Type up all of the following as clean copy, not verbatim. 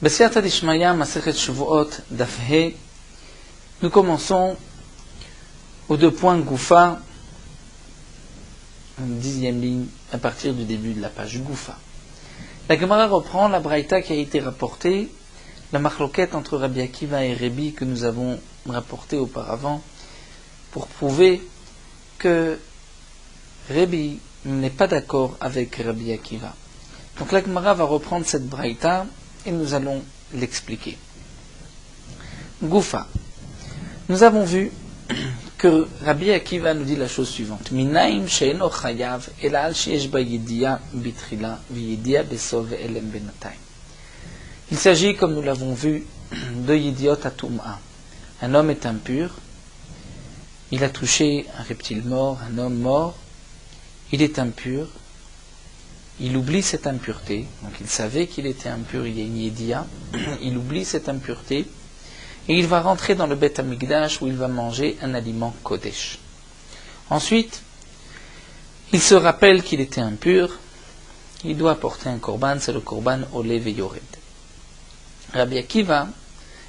B'siyata d'Ishmaya, Masechet Shavuot, Daf He. Nous commençons aux deux points Goufa, 10e ligne, à partir du début de la page Goufa. La Gemara reprend la Braïta qui a été rapportée, la marloquette entre Rabbi Akiva et Rebi que nous avons rapportée auparavant, pour prouver que Rebi n'est pas d'accord avec Rabbi Akiva. Donc la Gemara va reprendre cette Braïta et nous allons l'expliquer. Goufa. Nous avons vu que Rabbi Akiva nous dit la chose suivante. Minaim she'eno chayav ela al sheyesh ba yediya bitrila v'yediya besov ve'elem benatayim. Il s'agit, comme nous l'avons vu, de yediot atum'a. Un homme est impur. Il a touché un reptile mort, un homme mort. Il est impur. Il oublie cette impureté. Donc il savait qu'il était impur, il y a une yediya. Il oublie cette impureté. Et il va rentrer dans le Beth Amikdash où il va manger un aliment Kodesh. Ensuite, il se rappelle qu'il était impur. Il doit apporter un korban, c'est le korban Olé Veyored. Rabbi Akiva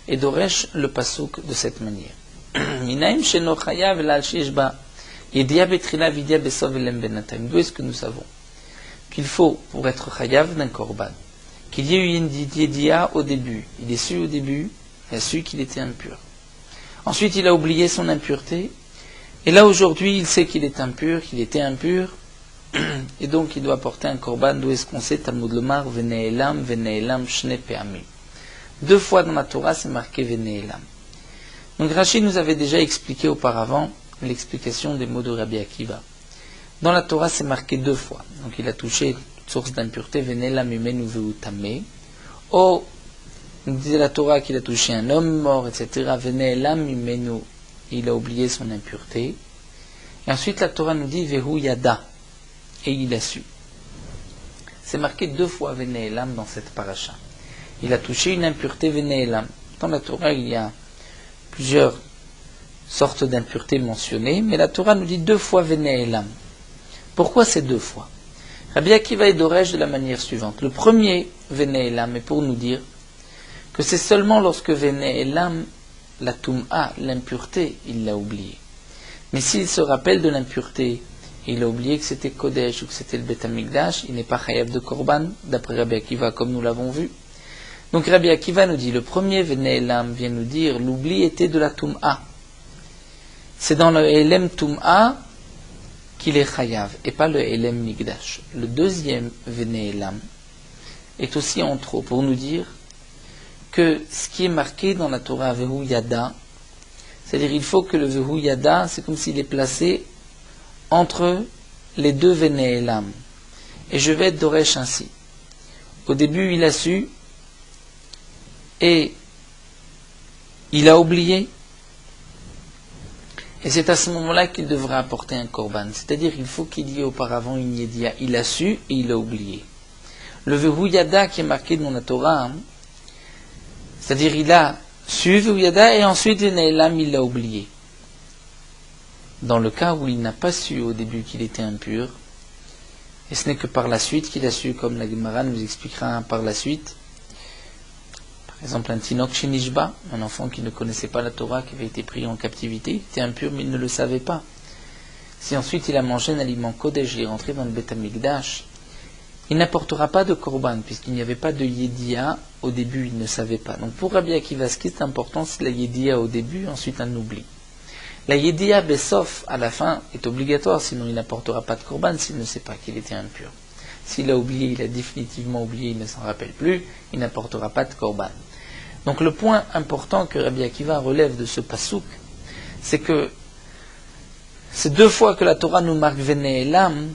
et Doresh le pasuk de cette manière. Minaim sheno chayav elal sheyesh ba yediya betrila v'yediya besov elem benatayim. D'où est-ce que nous savons qu'il faut, pour être chayav d'un korban, qu'il y ait eu une yediya au début. Il est su au début. Il a su qu'il était impur. Ensuite, il a oublié son impureté. Et là, aujourd'hui, il sait qu'il est impur, qu'il était impur. Et donc, il doit porter un korban. D'où est-ce qu'on sait Talmud Lomar, Veneelam, Shne Pe'amim. 2 fois dans la Torah, c'est marqué Veneelam. Donc, Rachid nous avait déjà expliqué auparavant l'explication des mots de Rabbi Akiva. Dans la Torah, c'est marqué 2 fois. Donc, il a touché toute source d'impureté, Veneelam Imenu Veutame. Oh, nous disait la Torah qu'il a touché un homme mort, etc. Veneelam Imenu, il a oublié son impureté. Et ensuite la Torah nous dit Vehu Yada, et il a su. C'est marqué 2 fois Veneelam dans cette paracha. Il a touché une impureté Veneelam. Dans la Torah, il y a plusieurs sortes d'impuretés mentionnées, mais la Torah nous dit 2 fois Veneelam. Pourquoi c'est 2 fois? Rabbi Akiva et Doresh de la manière suivante. Le premier Veneelam est pour nous dire que c'est seulement lorsque Veneelam, la Tum'a, l'impureté, il l'a oublié. Mais s'il se rappelle de l'impureté, et il a oublié que c'était Kodesh ou que c'était le Beth Amikdash, il n'est pas chayav de Korban, d'après Rabbi Akiva, comme nous l'avons vu. Donc Rabbi Akiva nous dit, le premier Veneelam vient nous dire, l'oubli était de la Tum'a. C'est dans le Elem Tum'a qu'il est chayav, et pas le Elem Mikdash. Le deuxième Veneelam est aussi en trop, pour nous dire que ce qui est marqué dans la Torah Vehu Yada, c'est-à-dire il faut que le Vehu Yada, c'est comme s'il est placé entre les 2 Veneelam. Et je vais être Doresh ainsi. Au début, il a su, et il a oublié, et c'est à ce moment-là qu'il devra apporter un korban. C'est-à-dire il faut qu'il y ait auparavant une yediya. Il a su et il a oublié. Le Vehu Yada qui est marqué dans la Torah, c'est-à-dire il a su Vehu Yada et ensuite Veneelam il l'a oublié. Dans le cas où il n'a pas su au début qu'il était impur, et ce n'est que par la suite qu'il a su, comme la Gemara nous expliquera par la suite. Par exemple un Tinok Shenishba, un enfant qui ne connaissait pas la Torah, qui avait été pris en captivité, il était impur mais il ne le savait pas. Si ensuite il a mangé un aliment Kodesh, il est rentré dans le Beth Amikdash, il n'apportera pas de korban, puisqu'il n'y avait pas de yediya au début, il ne savait pas. Donc pour Rabbi Akiva, ce qui est important, c'est la yediya au début, ensuite un oubli. La yediya besof, à la fin, est obligatoire, sinon il n'apportera pas de korban s'il ne sait pas qu'il était impur. S'il a oublié, il a définitivement oublié, il ne s'en rappelle plus, il n'apportera pas de korban. Donc le point important que Rabbi Akiva relève de ce pasuk, c'est que ces 2 fois que la Torah nous marque Veneelam,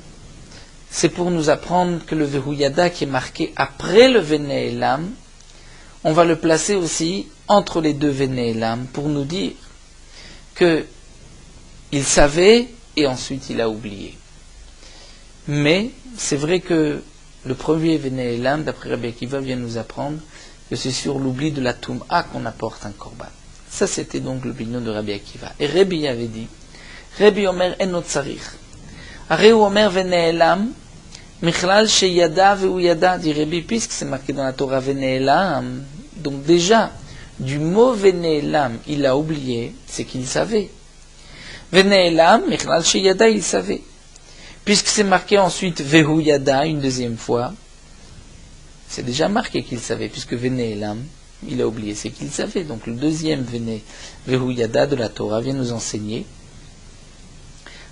c'est pour nous apprendre que le Vehu Yada qui est marqué après le Veneelam, on va le placer aussi entre les 2 Veneelam pour nous dire que il savait et ensuite il a oublié. Mais c'est vrai que le premier Veneelam, d'après Rabbi Akiva, vient nous apprendre que c'est sur l'oubli de la Tum'a qu'on apporte un korban. Ça c'était donc l'opinion de Rabbi Akiva. Et Rabbi avait dit, Rabbi Omer enot tzarich. Areu Omer Veneelam, Michlal Sheyada Vehu Yada, dit Rabbi, puisque c'est marqué dans la Torah Veneelam, Donc déjà, du mot Veneelam, il a oublié, c'est qu'il savait. Veneelam, Michlal Sheyada, il savait. Puisque c'est marqué ensuite Vehu Yada, une deuxième fois, c'est déjà marqué qu'il savait, puisque Veneelam, il a oublié, c'est qu'il savait. Donc le deuxième Vehu Yada de la Torah vient nous enseigner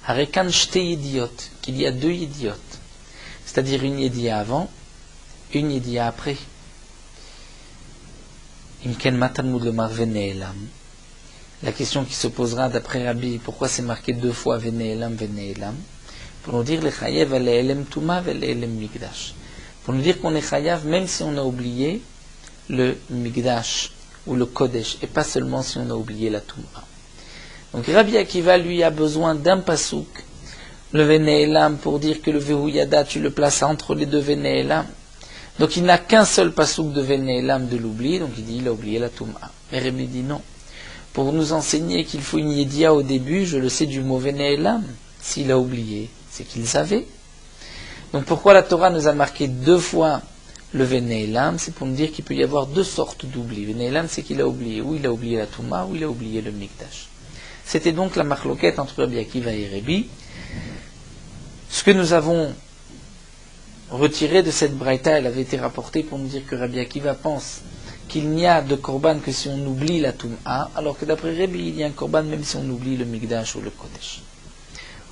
Harekan Shte Yediot, qu'il y a deux Yediot, c'est-à-dire une Yedia avant, une Yedia après. Imken Matalmud Lomar Veneelam. La question qui se posera d'après Rabbi, pourquoi c'est marqué deux fois Veneelam, Veneelam? Pour nous dire le Chayev Ale'elem Tuma Ve'Ale'elem Migdash. Pour nous dire qu'on est Chayav même si on a oublié le Migdash ou le Kodesh, et pas seulement si on a oublié la Tuma. Donc Rabbi Akiva, lui, a besoin d'un pasouk, le Veneelam, pour dire que le Vehu Yada, tu le places entre les deux Veneelam. Donc il n'a qu'un seul pasouk de Veneelam de l'oubli, donc il dit il a oublié la Tuma. Mais Rabbi dit non. Pour nous enseigner qu'il faut une Yedia au début, je le sais du mot Veneelam. S'il a oublié, c'est qu'il savait. Donc pourquoi la Torah nous a marqué deux fois le Veneelam? C'est pour nous dire qu'il peut y avoir deux sortes d'oubli. Veneelam, c'est qu'il a oublié, ou il a oublié la Tuma, ou il a oublié le Mikdash. C'était donc la marloquette entre Rabbi Akiva et Rabbi. Ce que nous avons retiré de cette braïta, elle avait été rapportée pour nous dire que Rabbi Akiva pense qu'il n'y a de korban que si on oublie la Tum'a, alors que d'après Rabbi, il y a un korban même si on oublie le Mikdash ou le Kodesh.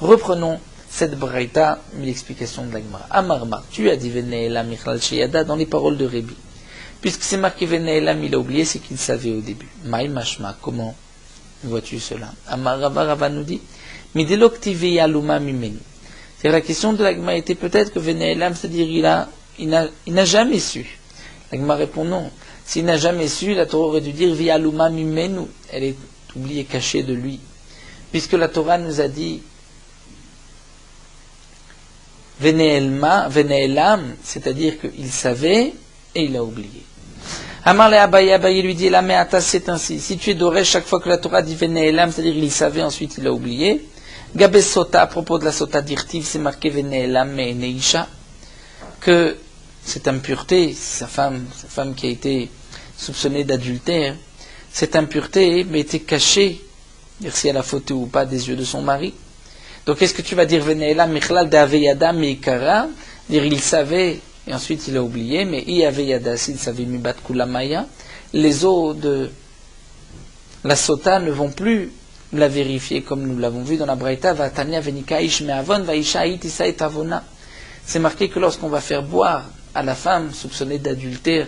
Reprenons cette braïta, l'explication de la Gemara. Amarma, tu as dit Veneelam Michlal Sheyada dans les paroles de Rabbi. Puisque c'est marqué Veneelam, il a oublié, c'est qu'il savait au début. Maï Mashma, comment vois-tu cela? Amar Rava nous dit Midelokti Veyaluma Mimeni. C'est la question de la Gemara était peut-être que Veneelam, c'est-à-dire il n'a jamais su. La Gemara répond non. S'il n'a jamais su, la Torah aurait dû dire Veyaluma Mimenu. Elle est oubliée, cachée de lui. Puisque la Torah nous a dit Veneelam, c'est-à-dire qu'il savait et il a oublié. Amar le Abaye lui dit, la me'ata c'est ainsi. Si tu es doré chaque fois que la Torah dit Veneelam, c'est-à-dire il savait, ensuite il a oublié. Gabé Sota, à propos de la Sota d'Irtiv, c'est marqué Veneelam me'eneisha, que cette impureté, sa femme qui a été soupçonnée d'adultère, cette impureté mais était cachée, dire si elle a fauté ou pas, des yeux de son mari. Donc est-ce que tu vas dire Veneelam Michlal d'Aveyada Meikara, dire il savait et ensuite il a oublié, mais I Aveyada, s'il savait Mibat Kulamaya, les eaux de la Sota ne vont plus la vérifier comme nous l'avons vu dans la Braïta, Vatania Venikaish Me'avon Vaisha Itisa et Avona. C'est marqué que lorsqu'on va faire boire à la femme soupçonnée d'adultère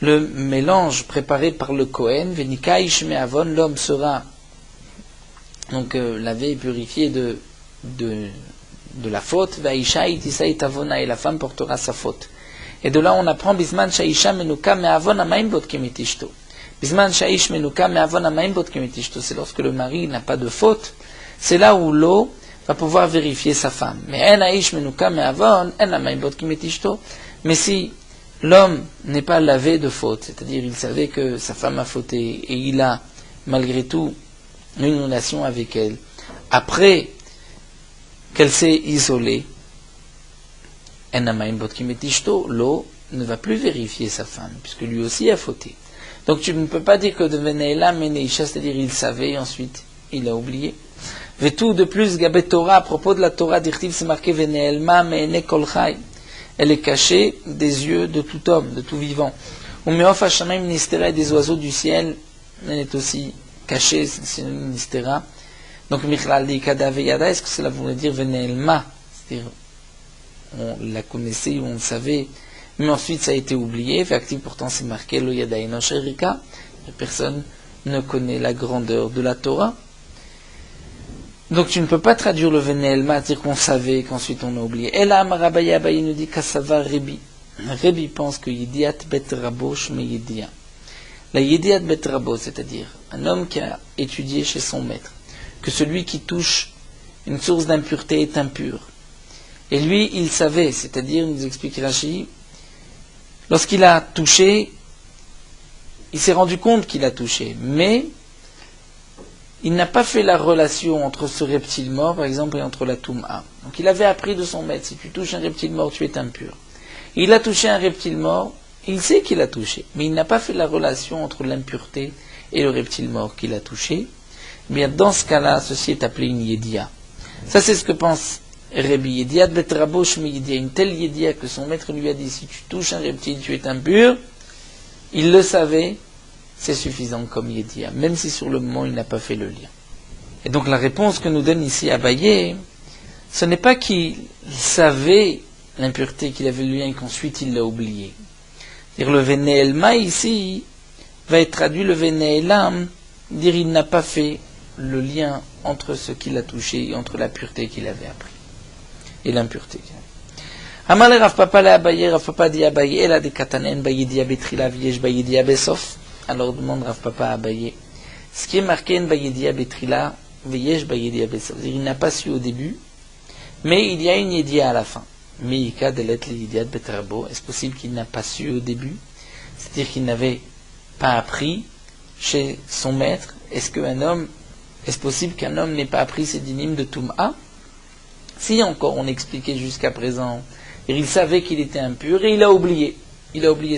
le mélange préparé par le Kohen, Venikaish Me'avon, l'homme sera donc lavé et purifié de la faute, Vaisha Itisa et Avona, et la femme portera sa faute. Et de là on apprend Bisman Shaisha Menuka Me'avon Amaim Bot Kemitishto. Bisman Shaish Menuka Me'avon Amaim Bot Kemitishto. C'est lorsque le mari n'a pas de faute, c'est là où l'eau va pouvoir vérifier sa femme. Mais En Aish Menuka Me'avon En Amaim Bot Kemitishto. Mais si l'homme n'est pas lavé de faute, c'est-à-dire il savait que sa femme a fauté et il a malgré tout une relation avec elle, après qu'elle s'est isolée, l'eau ne va plus vérifier sa femme, puisque lui aussi a fauté. Donc tu ne peux pas dire que de Veneelam Meneisha, c'est-à-dire il savait et ensuite il a oublié. Vetou de plus, Gabé Torah, à propos de la Torah d'Irtiv, c'est marqué Veneelma Meene Kol Chai. Elle est cachée des yeux de tout homme, de tout vivant. Umeof Hashamayim Ministera, des oiseaux du ciel, elle est aussi cachée, c'est une Ministera. Donc Michlal di Kadaveyada, est-ce que cela voulait dire Veneelma? C'est-à-dire on la connaissait ou on le savait, mais ensuite ça a été oublié. Effectivement, pourtant c'est marqué Lo Yadaino Sherika. Personne ne connaît la grandeur de la Torah. Donc tu ne peux pas traduire le Veneelma, dire qu'on savait qu'ensuite on a oublié. Et là, Marabaye Abaye nous dit Kassava Rebi. Rebi pense que Yidiat Bet Rabo Shme Yidia. La Yidiat Bet Rabo, c'est-à-dire un homme qui a étudié chez son maître, que celui qui touche une source d'impureté est impur. Et lui, il savait, c'est-à-dire, nous explique Rashi, lorsqu'il a touché, il s'est rendu compte qu'il a touché, mais il n'a pas fait la relation entre ce reptile mort, par exemple, et entre la Toum'a. Donc il avait appris de son maître, si tu touches un reptile mort, tu es impur. Il a touché un reptile mort, Il sait qu'il a touché, mais il n'a pas fait la relation entre l'impureté et le reptile mort qu'il a touché. Bien, dans ce cas-là, ceci est appelé une yédia. Ça, c'est ce que pense Rabbi Yediat betrabo shmi yédia. Une telle yédia que son maître lui a dit, si tu touches un reptile, tu es impur. Il le savait, c'est suffisant comme yédia, même si sur le moment, il n'a pas fait le lien. Et donc, la réponse que nous donne ici Abaye, ce n'est pas qu'il savait l'impureté, qu'il avait le lien et qu'ensuite il l'a oublié. Dire le Vénéelma ici va être traduit le Vénéelam, dire il n'a pas fait le lien entre ce qu'il a touché et entre la pureté qu'il avait appris et l'impureté. Amal Rav Papa le Abaye, Rav Papa dit Abaye, elle a des katanen bayidia betrila viesh bayidia besof. Alors demande Rav Papa à Abaye, ce qui est marqué en bayidia betrila viesh bayidia besof. Il n'a pas su au début, mais il y a une yedia à la fin. Meika de l'être l'Idiat Betrabo, est-ce possible qu'il n'a pas su au début? C'est-à-dire qu'il n'avait pas appris chez son maître. Est-ce possible qu'un homme n'ait pas appris ses dynimes de Toum'a? Si encore on expliquait jusqu'à présent, il savait qu'il était impur et il a oublié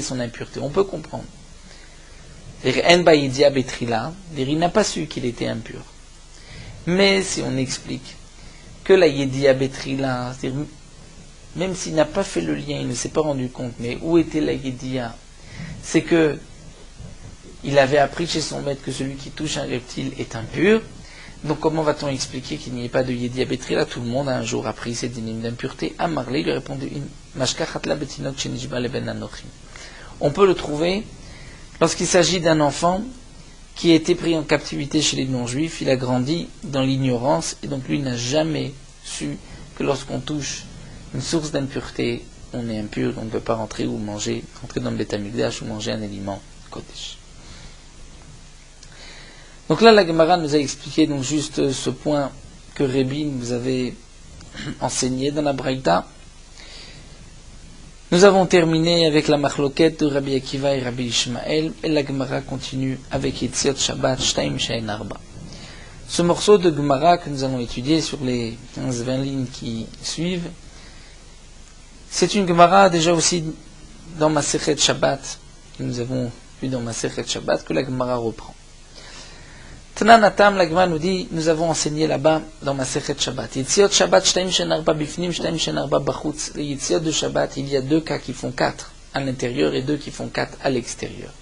son impureté. On peut comprendre. En Baïdia Betrila, il n'a pas su qu'il était impur. Mais si on explique que la Yedia Betrila, c'est-à-dire même s'il n'a pas fait le lien, il ne s'est pas rendu compte, mais où était la Yedia? C'est que il avait appris chez son maître que celui qui touche un reptile est impur. Donc comment va-t-on expliquer qu'il n'y ait pas de Yedia Betrila? Tout le monde a un jour appris ses dynimes d'impureté. Amarle lui a répondu, on peut le trouver lorsqu'il s'agit d'un enfant qui a été pris en captivité chez les non-juifs. Il a grandi dans l'ignorance et donc lui n'a jamais su que lorsqu'on touche une source d'impureté, on est impur, on ne peut pas rentrer dans le Beth Amikdash ou manger un aliment Kodesh. Donc là, la Gemara nous a expliqué donc juste ce point que Rabbi nous avait enseigné dans la Braïta. Nous avons terminé avec la machloket de Rabbi Akiva et Rabbi Ishmael, et la Gemara continue avec Yetziot Shabbat Shtaim Shein Arba. Ce morceau de Gemara que nous allons étudier sur les 15-20 lignes qui suivent, c'est une Gemara déjà aussi dans Masechet Shabbat, que nous avons vu dans Masechet Shabbat, que la Gemara reprend. Tananatam, la Gemara nous dit, nous avons enseigné là-bas dans Masechet Shabbat. Yitziot Shabbat, Shtaim Shein Arba Bifnim, Shtaim Shein Arba Bachutz. Les Yitziot de Shabbat, il y a 2 cas qui font 4 à l'intérieur et 2 qui font 4 à l'extérieur.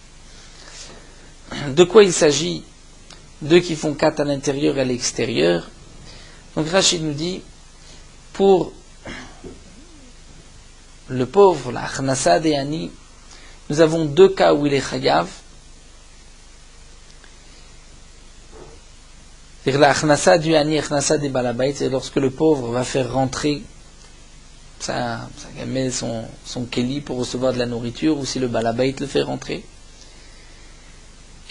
De quoi il s'agit? 2 qui font 4 à l'intérieur et à l'extérieur. Donc Rachid nous dit, pour le pauvre, la Achnasa de Ani, nous avons 2 cas où il est chayav. C'est-à-dire la Achnasa du Ani, Achnasa des Balabait, c'est lorsque le pauvre va faire rentrer sa gamelle, son keli pour recevoir de la nourriture, ou si le Balabait le fait rentrer.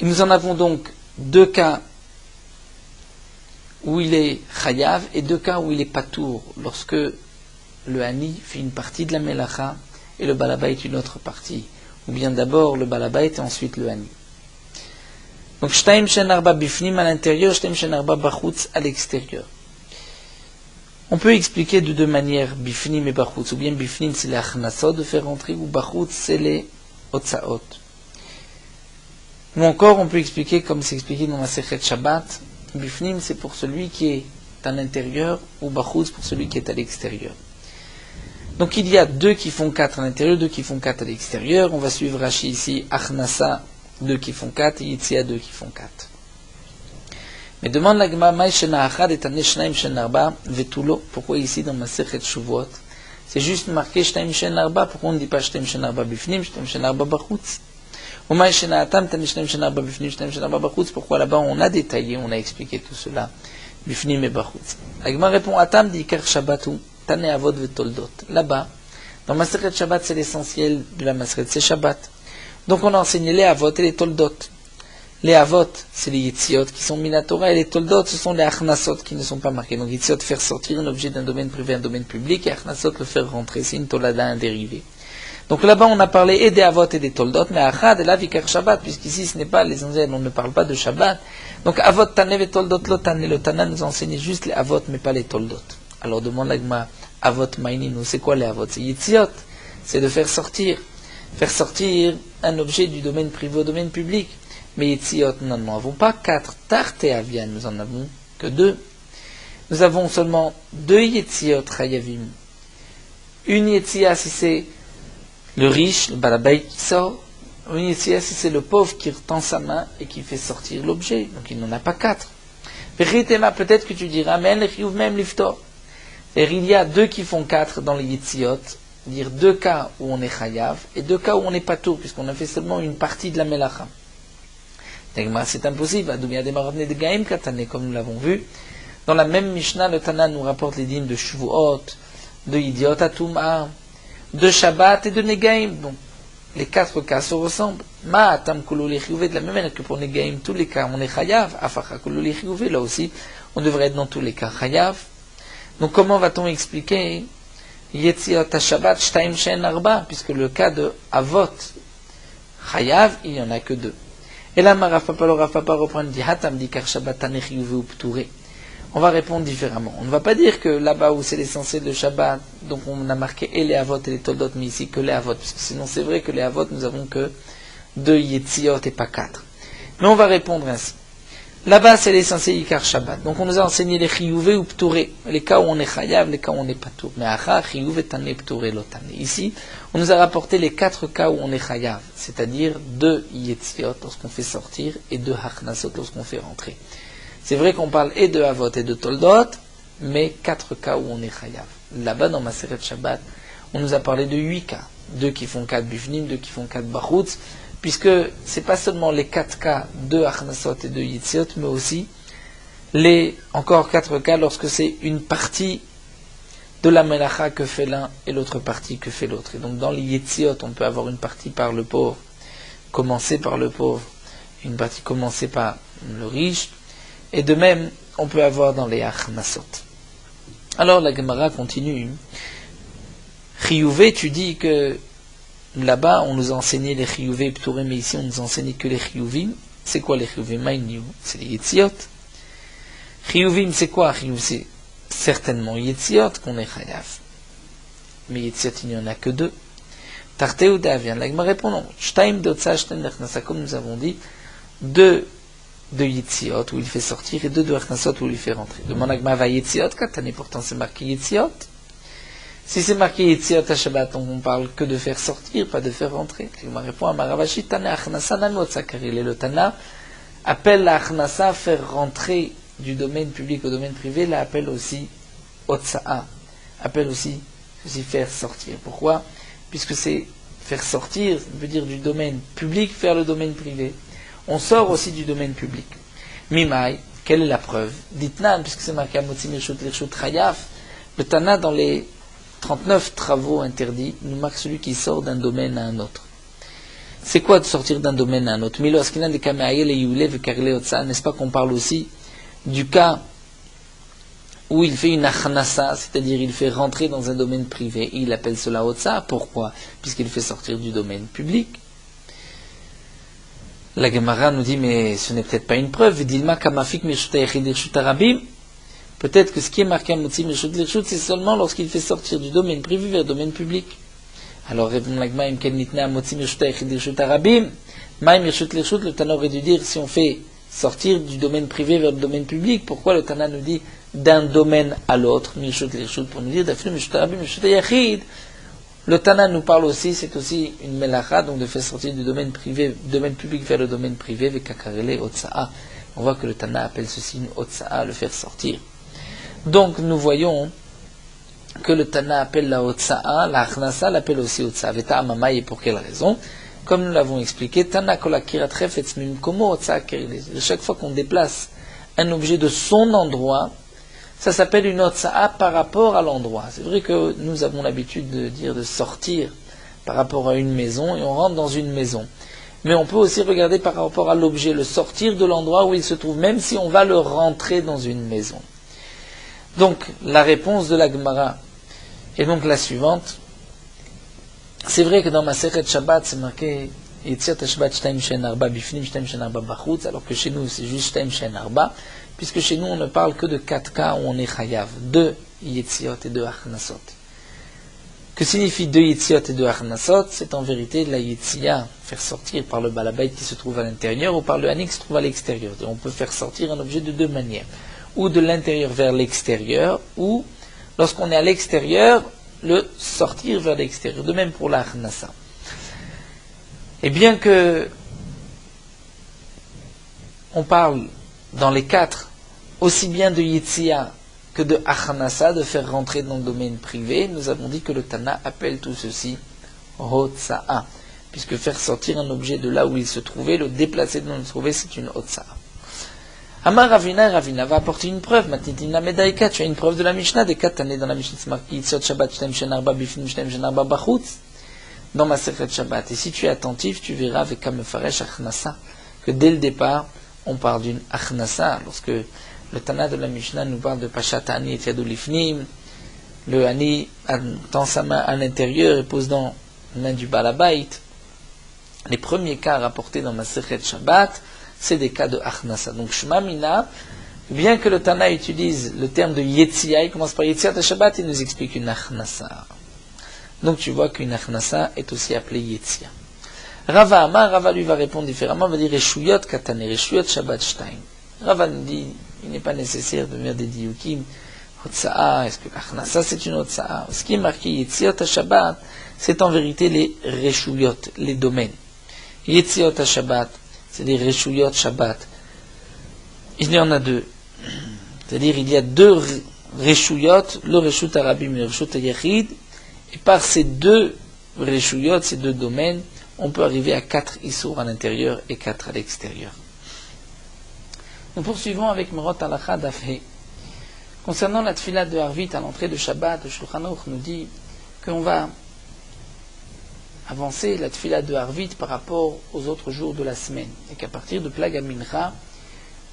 Et nous en avons donc 2 cas où il est chayav et 2 cas où il est patour, lorsque le Hani fait une partie de la Melacha et le Balabait une autre partie. Ou bien d'abord le Balabait et ensuite le Hani. Donc, Shtaim Shein Arba Bifnim à l'intérieur, Shtaim Shein Arba Bachutz à l'extérieur. On peut expliquer de 2 manières, Bifnim et Bachutz. Ou bien Bifnim c'est les Achnasot de faire rentrer, ou Bachutz c'est les Otsaot. Ou encore on peut expliquer, comme c'est expliqué dans la Masechet Shabbat, Bifnim c'est pour celui qui est à l'intérieur, ou Bachutz pour celui qui est à l'extérieur. Donc il y a 2 qui font 4 à l'intérieur, 2 qui font 4 à l'extérieur. On va suivre Rashi ici, Achnasa, 2 qui font 4, et Yitzia 2 qui font 4. Mais demande la Gemara, Maï Shena Achad et Taneh Shnaim Shein Arba Vetulo. Pourquoi ici dans Masechet Shuvot c'est juste marqué Shtaim Shein Arba? Pourquoi on ne dit pas Shtaim Shein Arba Bifnim, Shtaim Shein Arba Bachutz? Ou Maï Shena Atam Taneh Shnaim Shein Arba Bifnim, Shtaim Shein Arba Bachutz? Pourquoi là-bas on a détaillé, on a expliqué tout cela, Bifnim et Bachutz? La Gemara répond, Atam dit Ker Shabbatu Taneh Avot Vetoldot. Là-bas, dans Masechet Shabbat, c'est l'essentiel de la Masechet, c'est Shabbat. Donc on a enseigné les Avot et les Toldot. Les Avot, c'est les Yitziot qui sont Minatora, et les Toldot, ce sont les Achnasot qui ne sont pas marqués. Donc Yitziot, faire sortir un objet d'un domaine privé à un domaine public, et Achnasot, le faire rentrer. C'est une Tolada, un dérivé. Donc là-bas, on a parlé et des Avot et des Toldot, mais Achad et là, Vikar Shabbat, puisqu'ici, ce n'est pas les anciens, on ne parle pas de Shabbat. Donc Avot, Tanev et Toldot, lo Tané, le Tana nous enseigne juste les Avot, mais pas les Toldot. Alors demande l'Agma, Avot Maïninu, c'est quoi les Avot? C'est Yitziot, c'est de faire sortir. faire sortir un objet du domaine privé au domaine public. Mais Yetziot, nous n'en avons pas 4. Tarte Avian, nous en avons que 2. Nous avons seulement 2 Yetziot Chayavim. Une Yetzia si c'est le riche, le balabait qui sort. Une Yetzia si c'est le pauvre qui retend sa main et qui fait sortir l'objet. Donc il n'en a pas 4. Peut-être que tu diras, mais même l'iftor. Il y a 2 qui font 4 dans les Yetziot, dire 2 cas où on est chayav et 2 cas où on n'est pas tour, puisqu'on a fait seulement une partie de la melacha. C'est impossible, comme nous l'avons vu. Dans la même Mishnah, le Tana nous rapporte les dîmes de Shavuot, de Idiot Atum'a, de Shabbat et de Negaim. Donc, les 4 cas se ressemblent. De la même manière que pour Negaim, tous les cas on est chayav. Afacha kululi chiyuvé, là aussi, on devrait être dans tous les cas chayav. Donc, comment va-t-on expliquer Yetziot Shabbat Shtaim Shen Arba, puisque le cas de Avot chayav, il n'y en a que 2. Et là, Rav Papa reprend dit Hatam di kar Shabbat taneh chiyuvé ou ptouré. On va répondre différemment. On ne va pas dire que là-bas où c'est l'essentiel de Shabbat, donc on a marqué et les Avot et les Toldot, mais ici que les Avot, parce que sinon c'est vrai que les Avot, nous avons que 2 Yetziot et pas 4. Mais on va répondre ainsi. Là-bas c'est l'essentiel Ikar Shabbat. Donc on nous a enseigné les Chiyuvé ou Ptouré, les cas où on est Chayav, les cas où on n'est pas Tour. Mais Acha, Chiyuvé, Tané, Ptouré, Lotane. Ici, on nous a rapporté les 4 cas où on est Chayav, c'est-à-dire 2 Yetziot lorsqu'on fait sortir et 2 Hachnasot lorsqu'on fait rentrer. C'est vrai qu'on parle et de Avot et de Toldot, mais 4 cas où on est chayav. Là-bas, dans Maseret Shabbat, on nous a parlé de 8 cas. 2 qui font 4 bifnim, 2 qui font 4 bachutz, puisque c'est pas seulement les 4 cas, 2 achnasot et 2 yitziot, mais aussi les encore 4 cas lorsque c'est une partie de la melacha que fait l'un et l'autre partie que fait l'autre. Et donc dans les yitziot, on peut avoir une partie par le pauvre, commencer par le pauvre, une partie commencée par le riche, et de même, on peut avoir dans les achnasot. Alors la Gemara continue. Chiyuvé, tu dis que là-bas, on nous a enseigné les chiyuvé et ptouré, mais ici, on nous enseigne que les chiyuvim. C'est quoi les chiyuvim? C'est les yetziot. Chiyuvim, c'est quoi? Chiyuv, c'est certainement yetziot qu'on est chayav. Mais yetziot, il n'y en a que 2. Tarté ou davian. La Gemara répond non. Shtaim d'otsa, shtaim d'achnasa, comme nous avons dit, 2 de Yetziot où il fait sortir et 2 de Achnasot où il fait rentrer. Demande à Gma va Yetziot, Katane, pourtant c'est marqué Yetziot. Si c'est marqué Yetziot à Shabbat, on parle que de faire sortir, pas de faire rentrer. Gma répond à Maravashi, Tane Achnasa Namotsa, car il est le Tana, appelle la Achnasa faire rentrer du domaine public au domaine privé, la appelle aussi Otsa'a, appelle aussi faire sortir. Pourquoi? Puisque c'est faire sortir, veut dire du domaine public vers le domaine privé. On sort aussi du domaine public. Mimai, quelle est la preuve? Ditnan, puisque c'est marqué à Motzi Mirshut Lirshut Chayaf, le Tana dans les 39 travaux interdits nous marque celui qui sort d'un domaine à un autre. C'est quoi de sortir d'un domaine à un autre? N'est-ce pas qu'on parle aussi du cas où il fait une achnasa, c'est-à-dire il fait rentrer dans un domaine privé, et il appelle cela otsa. Pourquoi? Puisqu'il fait sortir du domaine public. La Gemara nous dit, mais ce n'est peut-être pas une preuve. Peut-être que ce qui est marqué à Motzi Mirshut Lirshut, c'est seulement lorsqu'il fait sortir du domaine privé vers le domaine public. Alors, répond la Gemara, le Tana aurait dû dire, si on fait sortir du domaine privé vers le domaine public, pourquoi le Tana nous dit d'un domaine à l'autre, Mirshut Lirshut, pour nous dire, le Tana nous parle aussi, c'est aussi une melacha, donc de faire sortir du domaine privé, domaine public vers le domaine privé, avec kakarele otsa'a. On voit que le Tana appelle ceci une otsa'a, le faire sortir. Donc nous voyons que le Tana appelle la otsa'a, la achnasa l'appelle aussi otsa'a. Veta amamai, et pour quelle raison? Comme nous l'avons expliqué, Tana kolakira trefetz mimkomo otsa'a kerile. Chaque fois qu'on déplace un objet de son endroit, ça s'appelle une otsa'a par rapport à l'endroit. C'est vrai que nous avons l'habitude de dire de sortir par rapport à une maison et on rentre dans une maison. Mais on peut aussi regarder par rapport à l'objet, le sortir de l'endroit où il se trouve, même si on va le rentrer dans une maison. Donc, la réponse de la Gemara est donc la suivante. C'est vrai que dans Masechet Shabbat, c'est marqué Yetziat Shabbat Shtaim Shen Arba Bifnim Shtaim Shen Arba Bachutz, alors que chez nous c'est juste Shtaim Shen Arba, puisque chez nous on ne parle que de 4 cas où on est chayav, 2 Yetziot et 2 Achnasot. Que signifie deux Yitziot et deux Achnasot? C'est en vérité la Yitzia, faire sortir par le Balabait qui se trouve à l'intérieur ou par le Hani qui se trouve à l'extérieur. On peut faire sortir un objet de deux manières. Ou de l'intérieur vers l'extérieur, ou lorsqu'on est à l'extérieur, le sortir vers l'extérieur. De même pour la Achnasa. Et bien que on parle dans les quatre aussi bien de Yitzia que de Achanasa, de faire rentrer dans le domaine privé, nous avons dit que le Tana appelle tout ceci Hotsa'a, puisque faire sortir un objet de là où il se trouvait, le déplacer de là où il se trouvait, c'est une Hotsa'a. Amar Ravina va apporter une preuve. Matitina Medaika, tu as une preuve de la Mishnah, des quatre années dans la Mishnah, c'est marqué Yitzhot Shabbat, Shtem Shenarba Bifnim, Shtem Shenarba Bachutz, dans ma Sechet Shabbat. Et si tu es attentif, tu verras avec Kamefaresh Achnasa, que dès le départ, on parle d'une Achnasa, lorsque le Tana de la Mishnah nous parle de Pashat Ani et Yadou Lifnim. Le Ani tend sa main à l'intérieur et pose dans la main du Balabait. Les premiers cas rapportés dans Masechet Shabbat, c'est des cas de Achnasa. Donc Shema Mina, bien que le Tana utilise le terme de Yetzia, il commence par Yetzia de Shabbat, il nous explique une Achnasa. Donc tu vois qu'une Achnasa est aussi appelée Yetzia. Rava Amar, Rava lui va répondre différemment, va dire Reshuyot Katane, Reshuyot Shabbat Shtaim. Rava nous dit, il n'est pas nécessaire de faire des diukim. Hotsa'a, est-ce que l'Achnasa c'est une Hotsa'a? Ce qui est marqué Yetziot Shabbat, c'est en vérité les Reshuyot, les domaines. Yetziot Shabbat, c'est les Reshuyot Shabbat. Il y en a deux. C'est-à-dire, il y a deux Reshuyot, le Reshut Arabim et le Reshut Yachid, et par ces deux Reshuyot, ces deux domaines, on peut arriver à 4 Issour à l'intérieur et 4 à l'extérieur. Nous poursuivons avec Merot Halacha Dafhe. Concernant la tfila de Harvit à l'entrée de Shabbat, le Shulchan Aruch nous dit qu'on va avancer la tfila de Harvit par rapport aux autres jours de la semaine. Et qu'à partir de Plag Mincha,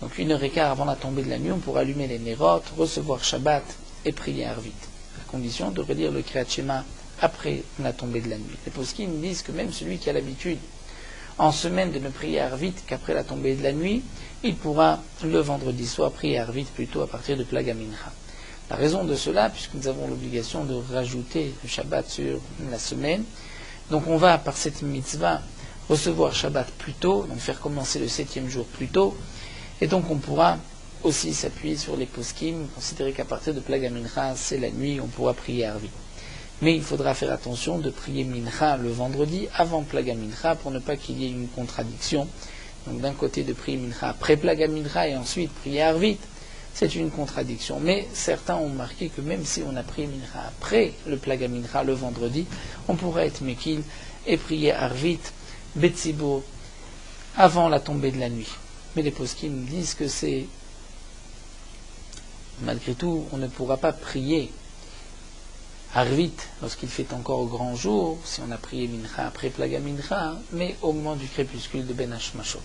donc 1h15 avant la tombée de la nuit, on pourra allumer les Nerot, recevoir Shabbat et prier Harvit. À condition de relire le Kriyat Shema après la tombée de la nuit. Les poskim disent que même celui qui a l'habitude en semaine de ne prier Harvit qu'après la tombée de la nuit, il pourra le vendredi soir prier Harvit plutôt à partir de Plag Mincha. La raison de cela, puisque nous avons l'obligation de rajouter le Shabbat sur la semaine, donc on va par cette mitzvah recevoir Shabbat plus tôt, donc faire commencer le 7e jour plus tôt, et donc on pourra aussi s'appuyer sur les poskim, considérer qu'à partir de Plag Mincha, c'est la nuit, on pourra prier Harvit. Mais il faudra faire attention de prier Mincha le vendredi avant Plag Mincha pour ne pas qu'il y ait une contradiction. Donc d'un côté de prier Mincha après Plag Mincha et ensuite prier Harvit, c'est une contradiction. Mais certains ont marqué que même si on a prié Mincha après le Plag Mincha le vendredi, on pourra être Mekil et prier Harvit, Betsibo, avant la tombée de la nuit. Mais les poskim disent que c'est, malgré tout, on ne pourra pas prier Harvit, lorsqu'il fait encore grand jour, si on a prié Mincha après Plag Mincha, mais au moment du crépuscule de Ben Hashmashot.